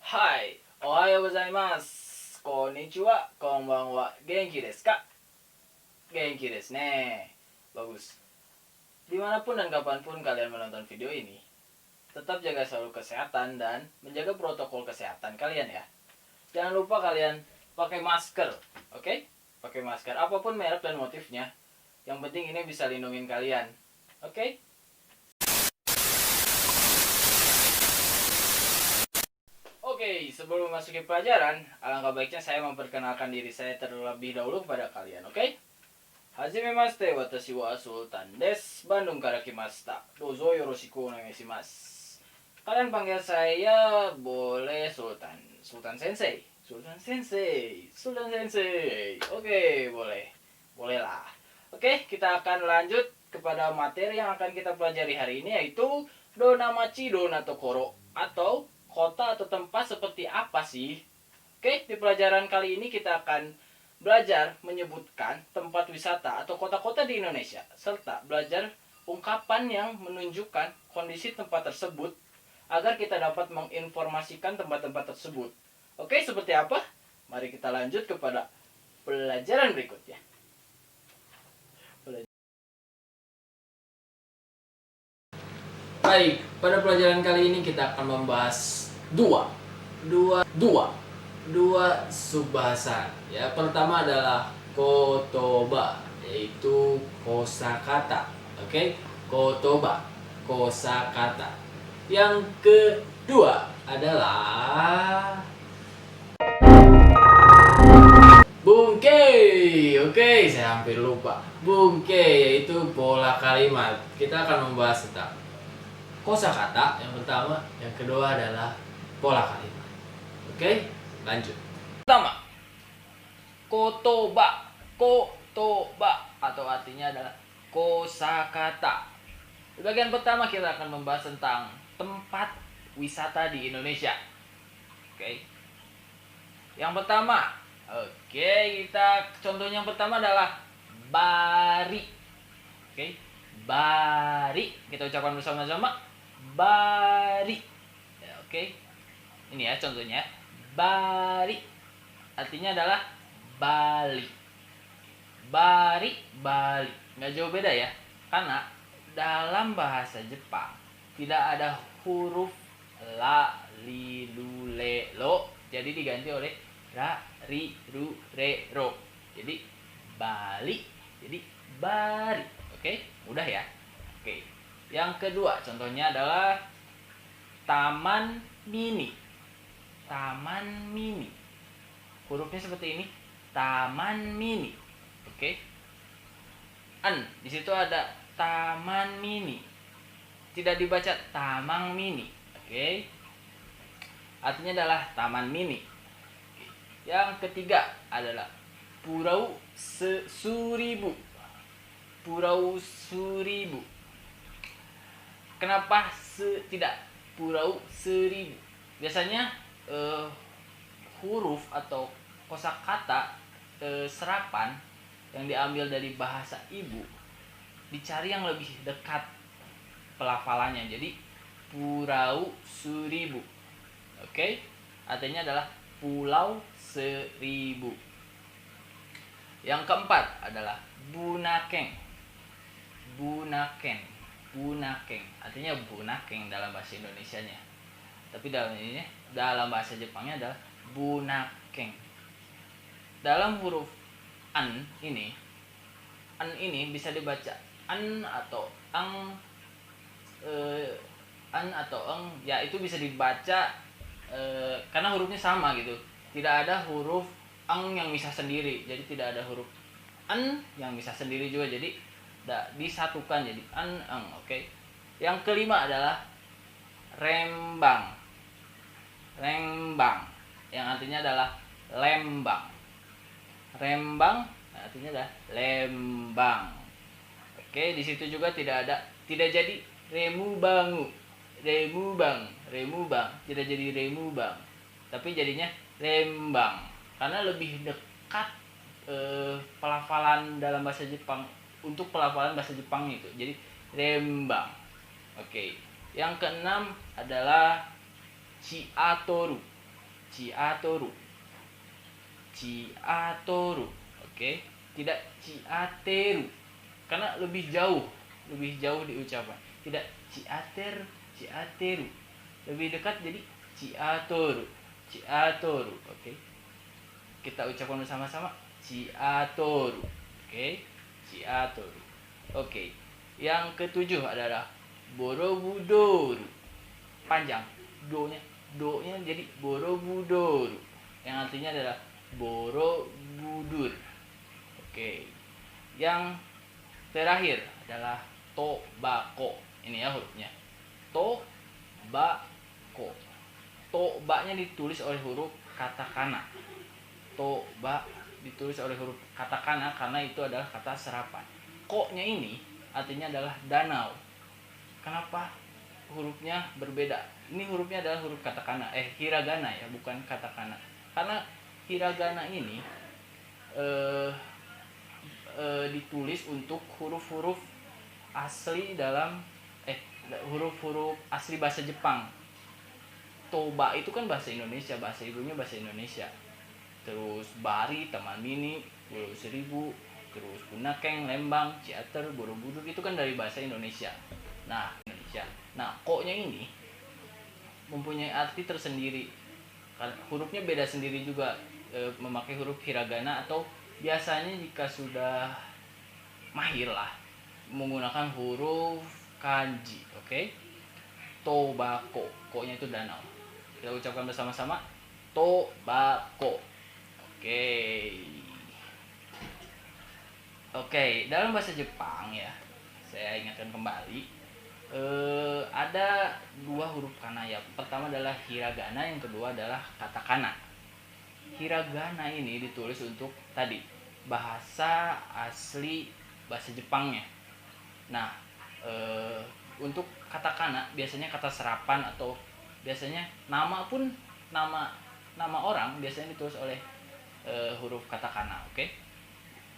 Hai, ohayo gozaimasu. Konnichiwa, konbanwa. Genki desu ka? Genki desu ne. Bagus. Dimanapun dan kapanpun kalian menonton video ini, tetap jaga selalu kesehatan dan menjaga protokol kesehatan kalian ya. Jangan lupa kalian pakai masker, oke? Pakai masker apapun merek dan motifnya. Yang penting ini bisa lindungin kalian, oke? Oke, sebelum masuk ke pelajaran, alangkah baiknya saya memperkenalkan diri saya terlebih dahulu kepada kalian, oke? Hajimemashite, watashi wa Sultan desu. Bandung kara kimashita. Dozo yoroshiku onegaishimasu. Kalian panggil saya boleh Sultan. Sultan Sensei. Sultan Sensei. Sultan Sensei. Oke, boleh. Bolehlah. Oke, kita akan lanjut kepada materi yang akan kita pelajari hari ini, yaitu Donamachi Donatokoro, atau kota atau tempat seperti apa sih? Oke, di pelajaran kali ini kita akan belajar menyebutkan tempat wisata atau kota-kota di Indonesia, serta belajar ungkapan yang menunjukkan kondisi tempat tersebut agar kita dapat menginformasikan tempat-tempat tersebut. Oke, seperti apa? Mari kita lanjut kepada pelajaran berikutnya. Baik, pada pelajaran kali ini kita akan membahas dua subbahasa. Ya, pertama adalah kotoba, yaitu kosakata. Oke, kotoba, kosakata. Yang kedua adalah bungke. Oke, saya hampir lupa. Bungke yaitu pola kalimat. Kita akan membahas tentang kosakata yang pertama, yang kedua adalah pola kalimat. Oke, lanjut. Pertama, kotoba. Kotoba atau artinya adalah kosakata. Di bagian pertama kita akan membahas tentang tempat wisata di Indonesia. Oke. Yang pertama, kita contohnya yang pertama adalah Bari. Oke. Bari. Kita ucapkan bersama-sama. Bari. Ya, oke. Ini ya contohnya. Bari. Artinya adalah Bali. Bari, Bali. Nggak jauh beda ya. Karena dalam bahasa Jepang tidak ada huruf la, li, lu, le, lo. Jadi diganti oleh ra, ri, ru, re, ro. Jadi Bali. Jadi Bari. Oke, mudah ya. Oke. Yang kedua, contohnya adalah Taman Mini. Taman Mini. Hurufnya seperti ini. Taman Mini. Oke. Di situ ada Taman Mini. Tidak dibaca Tamang Mini. Oke. Artinya adalah Taman Mini. Yang ketiga adalah Pulau Seribu. Pulau Seribu. Kenapa tidak Pulau Seribu? Biasanya huruf atau kosakata serapan yang diambil dari bahasa ibu dicari yang lebih dekat pelafalannya. Jadi Pulau Seribu. Oke? Artinya adalah Pulau Seribu. Yang keempat adalah Bunakeng. Bunakeng. Bunakeng. Artinya bunakeng dalam bahasa Indonesianya. Tapi dalam bahasa Jepangnya adalah bunakeng. Dalam huruf an ini bisa dibaca an atau ang, an atau eng. Ya, itu bisa dibaca karena hurufnya sama gitu. Tidak ada huruf ang yang bisa sendiri. Jadi tidak ada huruf an yang bisa sendiri juga. Jadi disatukan jadi an, eng. Oke. Yang kelima adalah Rembang. Rembang yang artinya adalah Lembang. Rembang artinya adalah Lembang. Oke, di situ juga tidak jadi Remubang. Remubang tidak jadi Remubang, tapi jadinya Lembang karena lebih dekat pelafalan dalam bahasa Jepang untuk pelafalan bahasa Jepang itu. Jadi Rembang. Oke. Yang keenam adalah Ciatoru. ciatoru. Ciatoru. Oke, tidak ciateru. Karena lebih jauh diucapkan. Tidak ciateru. Lebih dekat jadi ciatoru. Ciatoru. Oke. Kita ucapkan bersama-sama ciatoru. Oke, ciatoru. Oke. Yang ketujuh adalah borobudoru. Panjang. Do-nya jadi borobudoru. Yang artinya adalah borobudur. Oke. Yang terakhir adalah tobako. Ini ya hurufnya. Tobako. Toba-nya ditulis oleh huruf katakana. Toba ditulis oleh huruf katakana karena itu adalah kata serapan. Ko-nya ini artinya adalah danau. Kenapa hurufnya berbeda? Ini hurufnya adalah huruf katakana, hiragana ya, bukan katakana. Karena hiragana ini ditulis untuk huruf-huruf asli dalam huruf-huruf asli bahasa Jepang. Toba itu kan bahasa Indonesia, bahasa ibunya bahasa Indonesia. Terus Bari, Taman Mini, Pulau Seribu, terus Punakeng, Lembang, Ciater, Borobudur itu kan dari bahasa Indonesia. Nah, ko-nya ini mempunyai arti tersendiri. Hurufnya beda sendiri juga, memakai huruf hiragana atau biasanya jika sudah mahir lah menggunakan huruf kanji. Oke. Tobako. Ko-nya itu danau. Kita ucapkan bersama-sama tobako. Oke, dalam bahasa Jepang ya, saya ingatkan kembali, ada dua huruf kana ya. Pertama adalah hiragana, yang kedua adalah katakana. Hiragana ini ditulis untuk tadi bahasa asli bahasa Jepangnya. Nah, untuk katakana biasanya kata serapan atau biasanya nama orang biasanya ditulis oleh huruf katakana. Oke.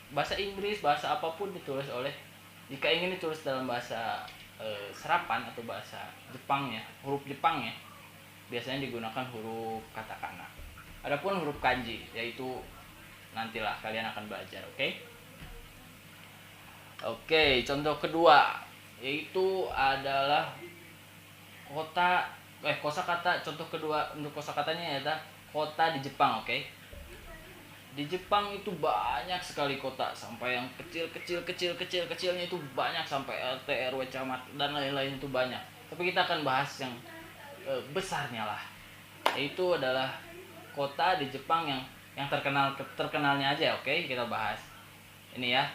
Bahasa Inggris, bahasa apapun ditulis oleh, jika ingin ditulis dalam bahasa serapan atau bahasa Jepangnya, huruf Jepangnya biasanya digunakan huruf katakana. Adapun huruf kanji yaitu nantilah kalian akan belajar. Oke, contoh kedua yaitu adalah kosakata. Contoh kedua untuk kosakatanya adalah kota di Jepang. Di Jepang itu banyak sekali kota, sampai yang kecilnya itu banyak, sampai RT, RW, camat dan lain-lain itu banyak. Tapi kita akan bahas yang besarnya lah, yaitu adalah kota di Jepang yang terkenalnya aja. Kita bahas ini ya.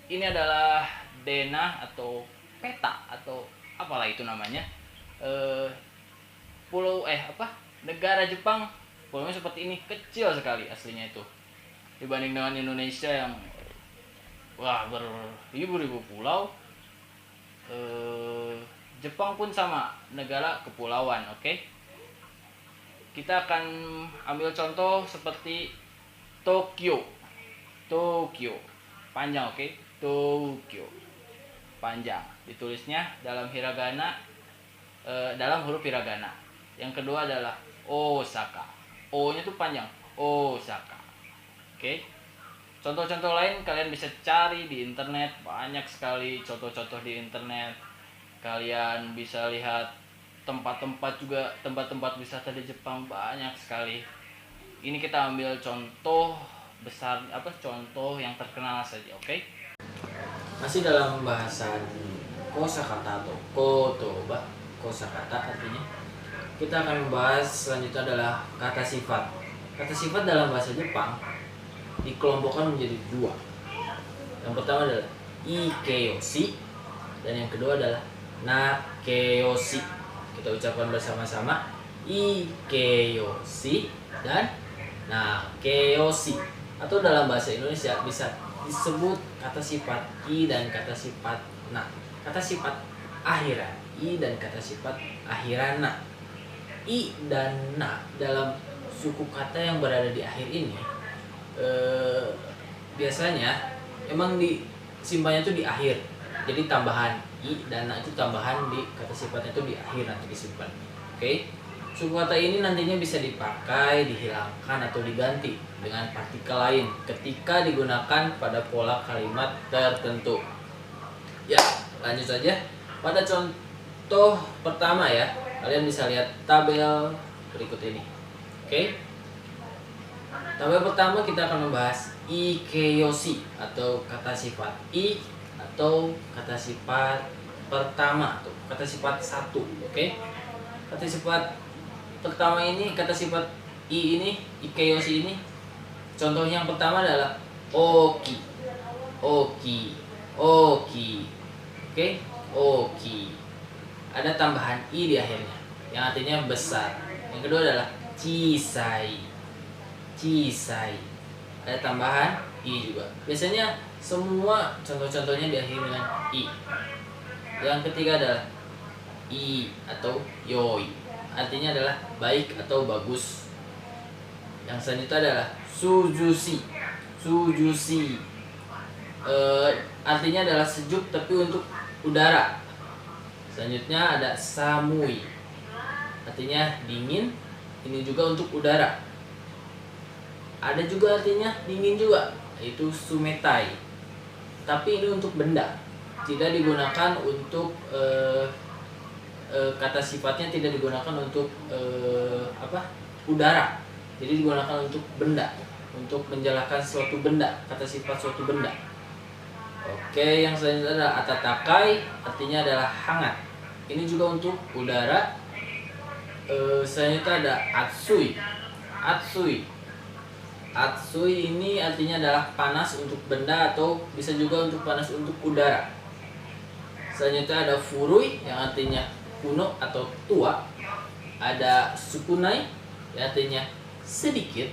Ini adalah dena atau peta atau apalah itu namanya, negara Jepang. Pulaunya seperti ini, kecil sekali aslinya itu dibanding dengan Indonesia yang beribu-ribu pulau. Jepang pun sama, negara kepulauan. Kita akan ambil contoh seperti Tokyo panjang. Tokyo panjang, ditulisnya dalam hiragana, dalam huruf hiragana. Yang kedua adalah Osaka. O-nya tuh panjang, Osaka. Contoh-contoh lain kalian bisa cari di internet, banyak sekali contoh-contoh di internet. Kalian bisa lihat tempat-tempat wisata di Jepang banyak sekali. Ini kita ambil contoh besar, contoh yang terkenal saja. Masih dalam bahasan kosakata atau kotoba. Kosakata artinya, kita akan membahas selanjutnya adalah kata sifat. Kata sifat dalam bahasa Jepang dikelompokkan menjadi dua. Yang pertama adalah ikeyoshi dan yang kedua adalah nakeyoshi. Kita ucapkan bersama-sama ikeyoshi dan nakeyoshi. Atau dalam bahasa Indonesia bisa disebut kata sifat i dan kata sifat na. Kata sifat akhiran i dan kata sifat akhirana. I dan na dalam suku kata yang berada di akhir ini biasanya emang disimpannya itu di akhir. Jadi tambahan i dan na itu tambahan di kata sifatnya itu di akhir nanti disimpan. Suku kata ini nantinya bisa dipakai, dihilangkan, atau diganti dengan partikel lain ketika digunakan pada pola kalimat tertentu. Ya, lanjut saja. Pada contoh pertama ya, kalian bisa lihat tabel berikut ini. Oke. Tabel pertama kita akan membahas ikeyoshi atau kata sifat i atau kata sifat pertama atau kata sifat satu. Oke. Kata sifat pertama ini, kata sifat i ini, ikeyoshi ini, contohnya yang pertama adalah oki, oki, oki. Oke, oki. Ada tambahan i di akhirnya, yang artinya besar. Yang kedua adalah chisai, chisai. Ada tambahan i juga. Biasanya semua contoh-contohnya diakhiri dengan i. Yang ketiga adalah i atau yoi, artinya adalah baik atau bagus. Yang selanjutnya adalah sujushi, sujushi. Artinya adalah sejuk tapi untuk udara. Selanjutnya ada samui, artinya dingin, ini juga untuk udara. Ada juga artinya dingin juga, yaitu sumetai, tapi ini untuk benda, tidak digunakan untuk kata sifatnya tidak digunakan untuk udara, jadi digunakan untuk benda, untuk menjelaskan suatu benda, kata sifat suatu benda. Oke, yang selanjutnya adalah atatakai, artinya adalah hangat. Ini juga untuk udara. Selanjutnya ada atsui, atsui, atsui ini artinya adalah panas untuk benda atau bisa juga untuk panas untuk udara. Selanjutnya ada furui yang artinya kuno atau tua. Ada sukunai yang artinya sedikit.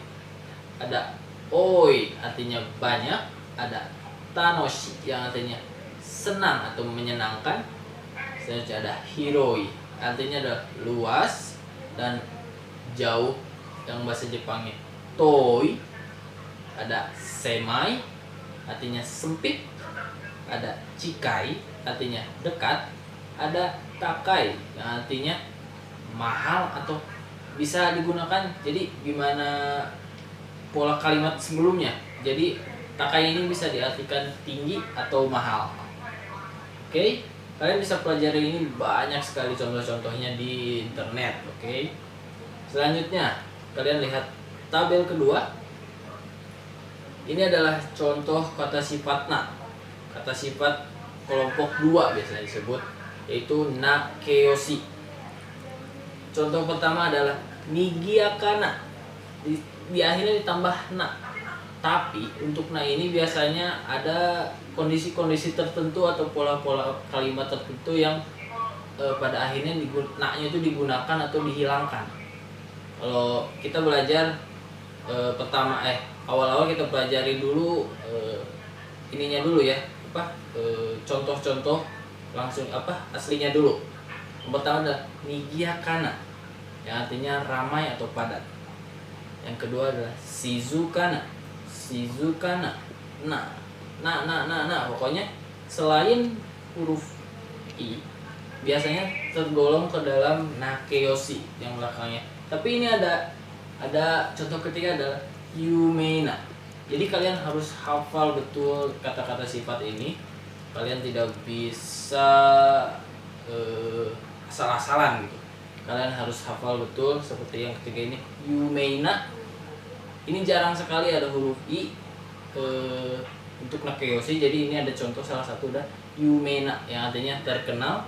Ada oi artinya banyak. Ada tanoshi yang artinya senang atau menyenangkan. Selanjutnya ada hiroi artinya adalah luas dan jauh, yang bahasa Jepangnya toi. Ada semai artinya sempit. Ada chikai artinya dekat. Ada takai yang artinya mahal atau bisa digunakan, jadi gimana pola kalimat sebelumnya. Jadi takai ini bisa diartikan tinggi atau mahal. Oke, kalian bisa pelajari ini banyak sekali contoh-contohnya di internet. Oke. Selanjutnya kalian lihat tabel kedua. Ini adalah contoh kata sifat na. Kata sifat kelompok 2 biasanya disebut, yaitu nakeyoshi. Contoh pertama adalah nigiakana. Di akhirnya ditambah na. Tapi untuk na ini biasanya ada kondisi-kondisi tertentu atau pola-pola kalimat tertentu yang pada akhirnya na-nya itu digunakan atau dihilangkan. Kalau kita belajar awal-awal kita pelajari dulu ininya dulu ya, contoh-contoh langsung aslinya dulu. Yang pertama adalah nigiakana yang artinya ramai atau padat. Yang kedua adalah shizukana, shizukana. Nah, pokoknya selain huruf i biasanya tergolong ke dalam nakeyoshi yang belakangnya. Tapi ini ada contoh ketiga adalah yumeina. Jadi kalian harus hafal betul kata-kata sifat ini. Kalian tidak bisa asal-asalan gitu. Kalian harus hafal betul seperti yang ketiga ini, yumeina. Ini jarang sekali ada huruf i untuk nakeyoshi. Jadi ini ada contoh salah satu dah yumeina yang artinya terkenal.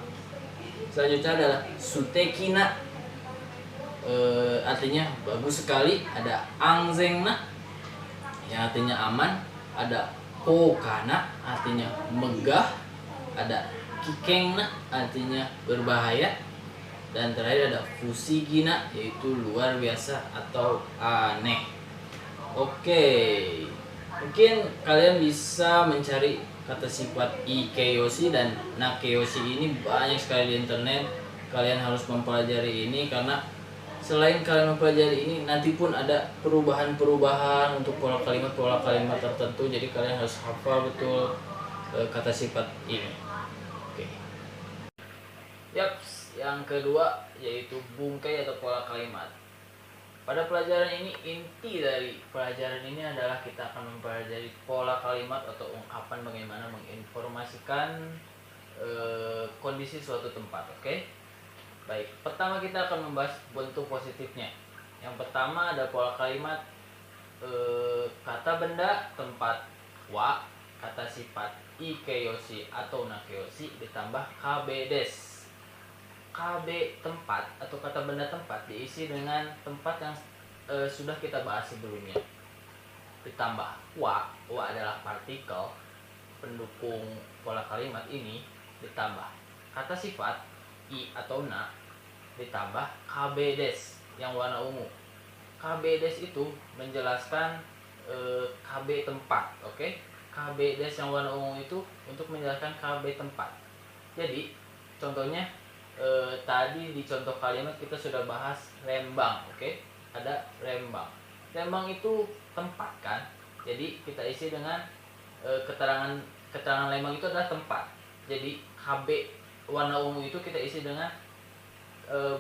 Selanjutnya adalah sutekina, artinya bagus sekali. Ada anzengna yang artinya aman. Ada kokana artinya megah. Ada kikengna artinya berbahaya. Dan terakhir ada fushigina, yaitu luar biasa atau aneh. Oke, mungkin kalian bisa mencari kata sifat ikeyoshi dan nakeyoshi ini banyak sekali di internet. Kalian harus mempelajari ini karena selain kalian mempelajari ini, nanti pun ada perubahan-perubahan untuk pola kalimat tertentu. Jadi kalian harus hafal betul kata sifat ini. Oke. Yap, Yang kedua yaitu bungkai atau pola kalimat. Pada pelajaran ini, inti dari pelajaran ini adalah kita akan mempelajari pola kalimat atau ungkapan bagaimana menginformasikan kondisi suatu tempat. Oke? Baik, pertama kita akan membahas bentuk positifnya. Yang pertama ada pola kalimat kata benda tempat wa, kata sifat ikeyoshi atau nakeyoshi ditambah kbdes. KB tempat atau kata benda tempat diisi dengan tempat yang sudah kita bahas sebelumnya. Ditambah wa adalah partikel pendukung pola kalimat ini, ditambah kata sifat i atau na, ditambah kbdes yang warna ungu. kbdes itu menjelaskan KB tempat, oke? kbdes yang warna ungu itu untuk menjelaskan KB tempat. Jadi contohnya tadi di contoh kalimat kita sudah bahas Rembang, oke? Ada Rembang. Rembang itu tempat kan? Jadi kita isi dengan keterangan Lembang itu adalah tempat. Jadi KB warna ungu itu kita isi dengan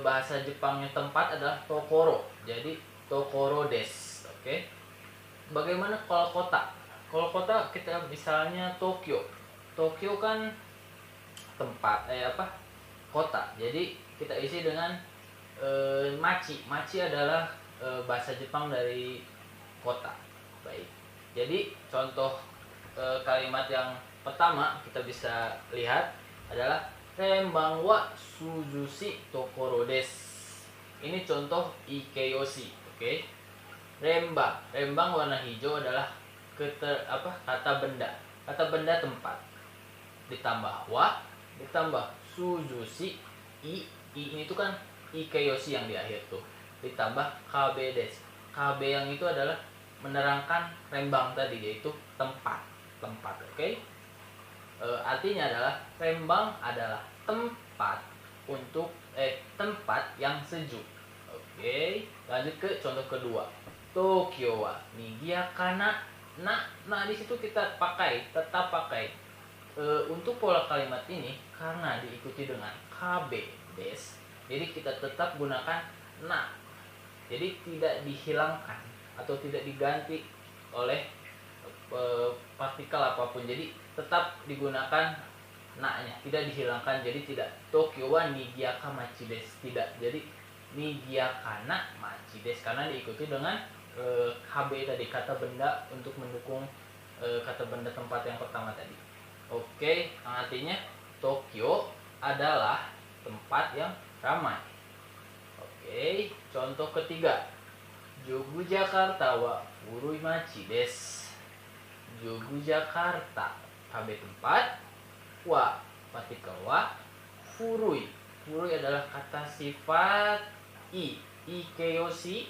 bahasa Jepangnya tempat adalah Tokoro. Jadi Tokoro des, oke? Bagaimana kalau kota? Kalau kota kita misalnya Tokyo. Tokyo kan tempat kota. Jadi kita isi dengan machi. Machi adalah bahasa Jepang dari kota. Baik. Jadi contoh kalimat yang pertama kita bisa lihat adalah Rembang wa suzushi Tokoro des. Ini contoh ikeyoshi, oke? Rembang warna hijau adalah kata benda. Kata benda tempat. Ditambah wa, ditambah suzushi ini itu kan ikeyoshi yang di akhir tuh, ditambah kbdes. Kb yang itu adalah menerangkan Rembang tadi, yaitu tempat, oke? Artinya adalah Rembang adalah tempat untuk tempat yang sejuk. Oke, lanjut ke contoh kedua. Tokyo wa nigiyakana. Nah di situ kita tetap pakai untuk pola kalimat ini karena diikuti dengan KB des. Jadi kita tetap gunakan na. Jadi tidak dihilangkan atau tidak diganti oleh partikel apapun. Jadi tetap digunakan na-nya, tidak dihilangkan. Jadi tidak Tokyo wa nigiyaka machi des, tidak. Jadi nigiyakana machi des karena diikuti dengan KB tadi, kata benda untuk mendukung kata benda tempat yang pertama tadi. Oke, artinya Tokyo adalah tempat yang ramai. Oke, contoh ketiga. Yogyakarta wa furui machi des. Yogyakarta KB tempat, wa partikel wa, furui adalah kata sifat ikeyoshi,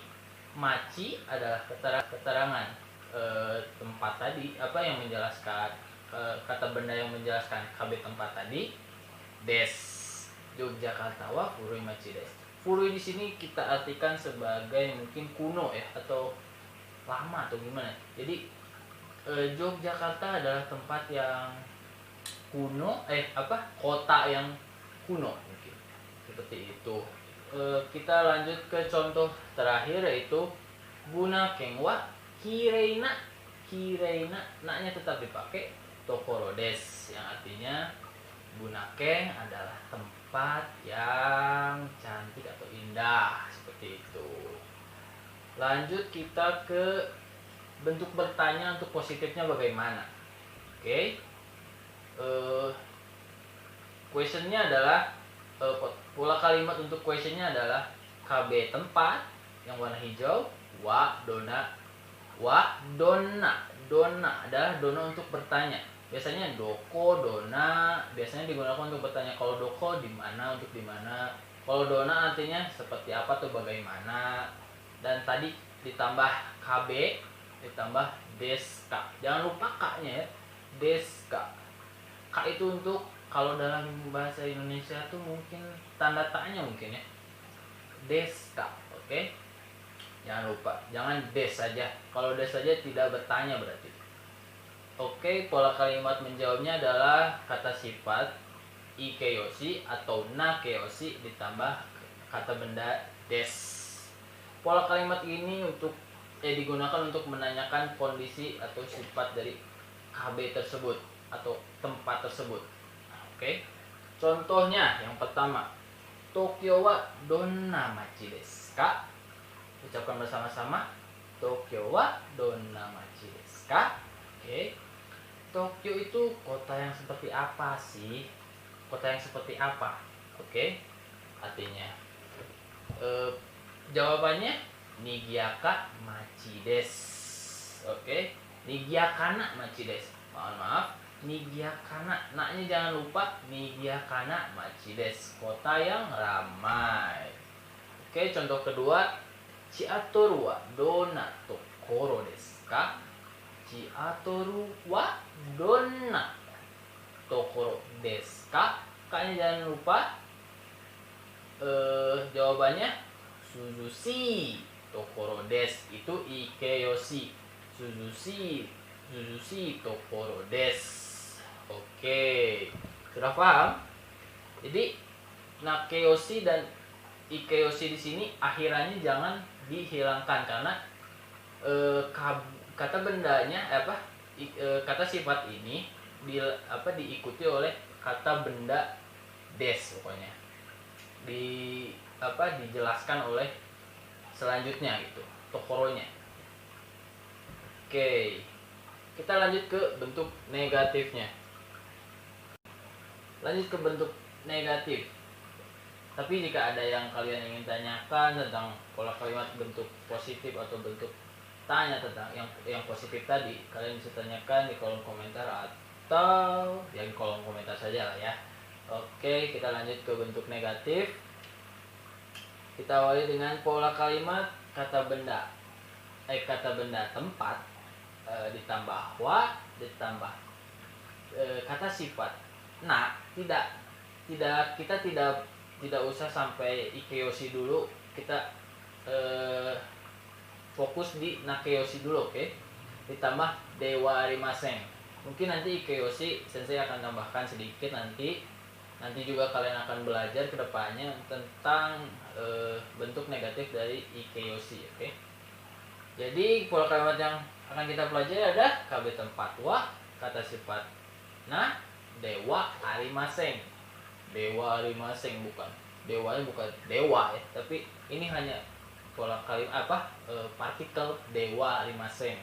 machi adalah keterangan tempat tadi, yang menjelaskan kata benda yang menjelaskan KB tempat tadi, des. Yogyakarta wa furui machi des. Furui di sini kita artikan sebagai mungkin kuno ya, atau lama atau gimana. Jadi Yogyakarta adalah tempat yang kuno, kota yang kuno mungkin. Seperti itu. Kita lanjut ke contoh terakhir, yaitu Bunaken wa kireina. Na-nya tetap dipakai Tokoro des, yang artinya Bunaken adalah tempat yang cantik atau indah, seperti itu. Lanjut kita ke bentuk bertanya untuk positifnya bagaimana. Oke. Questionnya adalah pola kalimat untuk questionnya adalah KB tempat yang warna hijau, wa dona adalah dona untuk bertanya. Biasanya doko, dona biasanya digunakan untuk bertanya. Kalau doko di mana, untuk di mana. Kalau dona artinya seperti apa atau bagaimana. Dan tadi ditambah KB, ditambah deska. Jangan lupa K-nya ya. Deska. K itu untuk, kalau dalam bahasa Indonesia tuh mungkin tanda tanya mungkin ya. Deska, oke? Jangan lupa, jangan des saja. Kalau des saja tidak bertanya berarti. Oke, pola kalimat menjawabnya adalah kata sifat ikeyoshi atau nakeyoshi ditambah kata benda des. Pola kalimat ini digunakan untuk menanyakan kondisi atau sifat dari KB tersebut atau tempat tersebut. Oke. Contohnya yang pertama, Tokyo wa donna machi desu ka? Ucapkan bersama-sama. Tokyo wa donna machi desu ka? Oke. Tokyo itu kota yang seperti apa sih? Kota yang seperti apa? Oke. Artinya jawabannya Niigata machi desu. Oke. Niigata machi desu. Maaf. Niigata. Naknya jangan lupa Niigata machi desu. Kota yang ramai. Oke, contoh kedua, Seattle wa donna tokoro desu ka? Seattle wa donna tokoro desu ka? Kaknya jangan lupa jawabannya Suzushi tokoro desu. Itu ikeyoshi. Suzushi tokoro desu. Oke, sudah paham? Jadi nakeyoshi dan ikeyoshi di sini akhirannya jangan dihilangkan karena kata bendanya kata sifat ini diikuti oleh kata benda des pokoknya. Dijelaskan oleh selanjutnya gitu, tokoronya. Oke. Kita lanjut ke bentuk negatifnya. Lanjut ke bentuk negatif. Tapi jika ada yang kalian ingin tanyakan tentang pola kalimat bentuk positif atau bentuk tanya tentang yang positif tadi, kalian bisa tanyakan di kolom komentar atau ya di kolom komentar saja lah ya. Oke, kita lanjut ke bentuk negatif. Kita awali dengan pola kalimat kata benda tempat ditambah wa ditambah kata sifat. Nah, kita tidak usah sampai ikeyoshi dulu, kita fokus di nakeyoshi dulu, oke? Ditambah dewa arimasen. Mungkin nanti ikeyoshi sensei akan tambahkan sedikit nanti juga kalian akan belajar kedepannya tentang bentuk negatif dari ikeyoshi, oke? Jadi pola kalimat yang akan kita pelajari ada KB tempat wa, kata sifat nah, dewa arimasen. Dewa arimasen dewanya bukan dewa ya, tapi ini hanya pola kalimat partikel dewa arimasen.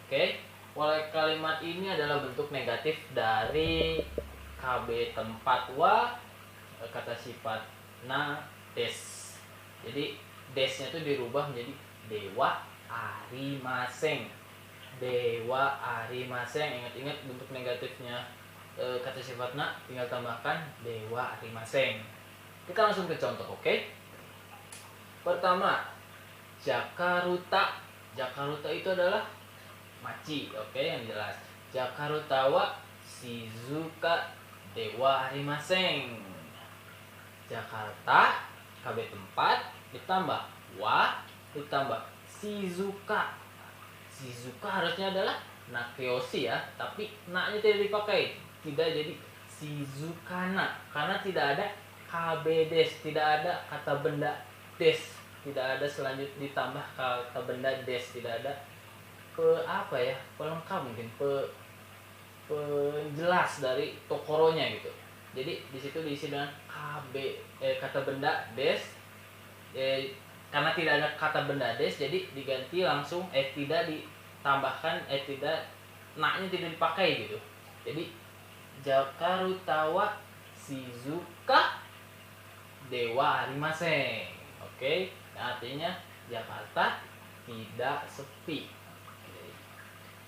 Oke. Pola kalimat ini adalah bentuk negatif dari KB tempat wa, kata sifat na des. Jadi desnya itu dirubah menjadi dewa arimasen. Dewa arimasen. Ingat-ingat bentuk negatifnya kata sifat na, tinggal tambahkan dewa arimasen. Kita langsung ke contoh, oke? Pertama, Jakarta. Jakarta itu adalah machi, oke, yang jelas. Jakarta wa Shizuka dewa arimasen. Jakarta KB tempat ditambah wa ditambah Shizuka. Shizuka harusnya adalah nakeyoshi ya, tapi na-nya tidak dipakai. Tidak jadi Shizukana karena tidak ada KB des, tidak ada kata benda des, tidak ada selanjutnya ditambah kata benda des, tidak ada pelengkap mungkin penjelas dari tokoronya gitu. Jadi di situ diisi dengan kata benda des, karena tidak ada kata benda des jadi diganti langsung tidak ditambahkan tidak na-nya tidak dipakai gitu. Jadi Jakarta wa Shizuka dewa arimasen. Oke, artinya Jakarta tidak sepi.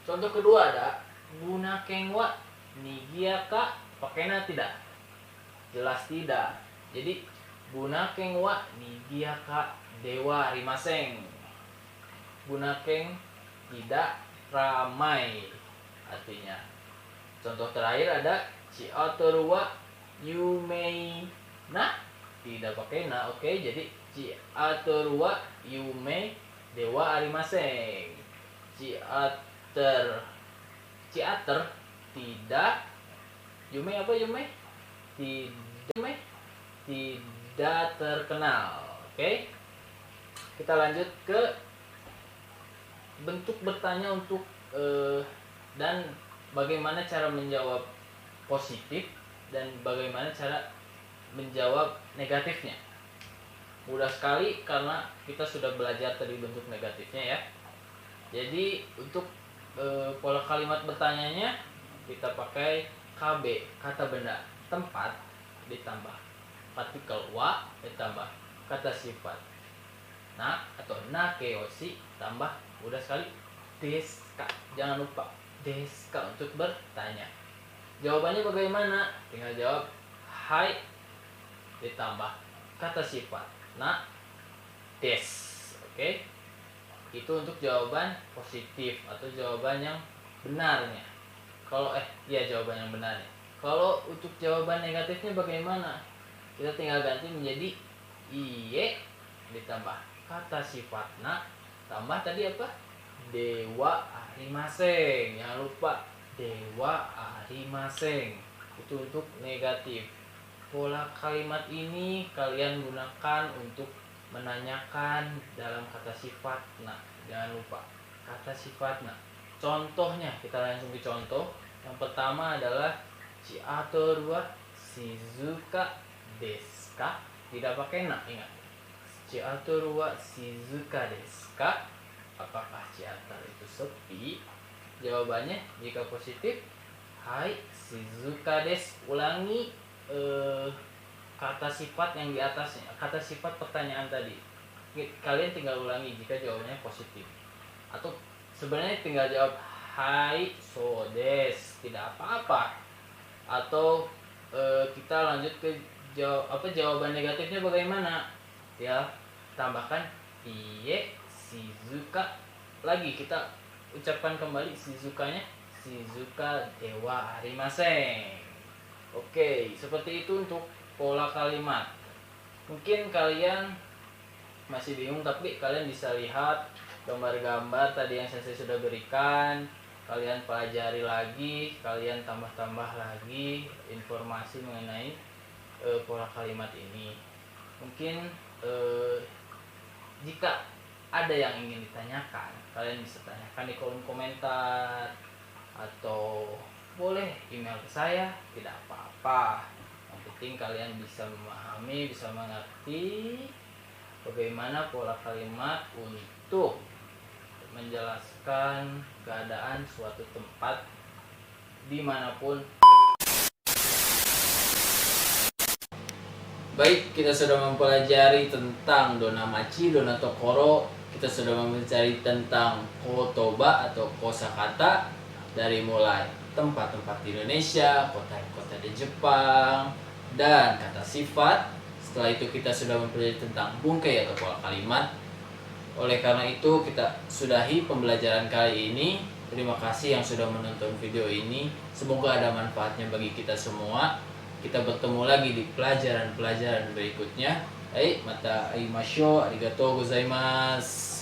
Contoh kedua ada Bunaken wa Niigata. Pakai na tidak? Jelas tidak. Jadi Bunaken wa Niigata dewa arimasen. Bunaken tidak ramai artinya. Contoh terakhir ada Seattle wa Yumei na, tidak pakai na, oke. Jadi Seattle wa Yumei dewa arimasen. Seattle tidak. Yumei apa Yumei? tidak terkenal. Oke. Kita lanjut ke bentuk bertanya untuk dan bagaimana cara menjawab positif dan bagaimana cara menjawab negatifnya. Mudah sekali karena kita sudah belajar tadi bentuk negatifnya ya. Jadi untuk pola kalimat bertanyanya kita pakai KB, kata benda, tempat ditambah partikel wa ditambah kata sifat na atau nakeoshi tambah mudah sekali deska. Jangan lupa deska untuk bertanya. Jawabannya bagaimana? Tinggal jawab hai ditambah kata sifat na des. Oke. Itu untuk jawaban positif atau jawaban yang benarnya. Kalau jawaban yang benarnya. Kalau untuk jawaban negatifnya bagaimana? Kita tinggal ganti menjadi iye ditambah kata sifatna tambah tadi apa? Dewa arimaseng. Jangan lupa dewa arimaseng. Itu untuk negatif. Pola kalimat ini kalian gunakan untuk menanyakan dalam kata sifat. Nah, jangan lupa kata sifat. Nah, contohnya kita langsung ke contoh. Yang pertama adalah Chiato wa shizuka desu ka? Tidak pakai na, ingat. Chiato wa shizuka desu ka? Apakah Chiato itu sepi? Jawabannya jika positif, hai shizuka desu. Ulangi kata sifat yang di atasnya, kata sifat pertanyaan tadi. Kalian tinggal ulangi jika jawabannya positif. Atau sebenarnya tinggal jawab hai so des, tidak apa-apa. Atau kita lanjut ke jawaban negatifnya bagaimana? Ya, tambahkan iye shizuka. Lagi kita ucapkan kembali shizukanya, shizuka dewa arimaseng. Oke, seperti itu untuk pola kalimat. Mungkin kalian masih bingung, tapi kalian bisa lihat gambar-gambar tadi yang saya sudah berikan. Kalian pelajari lagi, kalian tambah-tambah lagi informasi mengenai pola kalimat ini. Mungkin jika ada yang ingin ditanyakan, kalian bisa tanyakan di kolom komentar atau boleh email ke saya, tidak apa-apa. Yang penting kalian bisa memahami, bisa mengerti bagaimana pola kalimat untuk menjelaskan keadaan suatu tempat dimanapun. Baik, kita sudah mempelajari tentang dona machi, dona tokoro. Kita sudah mempelajari tentang kotoba atau kosakata, dari mulai tempat-tempat di Indonesia, kota-kota di Jepang, dan kata sifat. Setelah itu kita sudah mempelajari tentang bungkai atau pola kalimat. Oleh karena itu kita sudahi pembelajaran kali ini. Terima kasih yang sudah menonton video ini. Semoga ada manfaatnya bagi kita semua. Kita bertemu lagi di pelajaran-pelajaran berikutnya. Mata aimashou. Arigatou gozaimasu.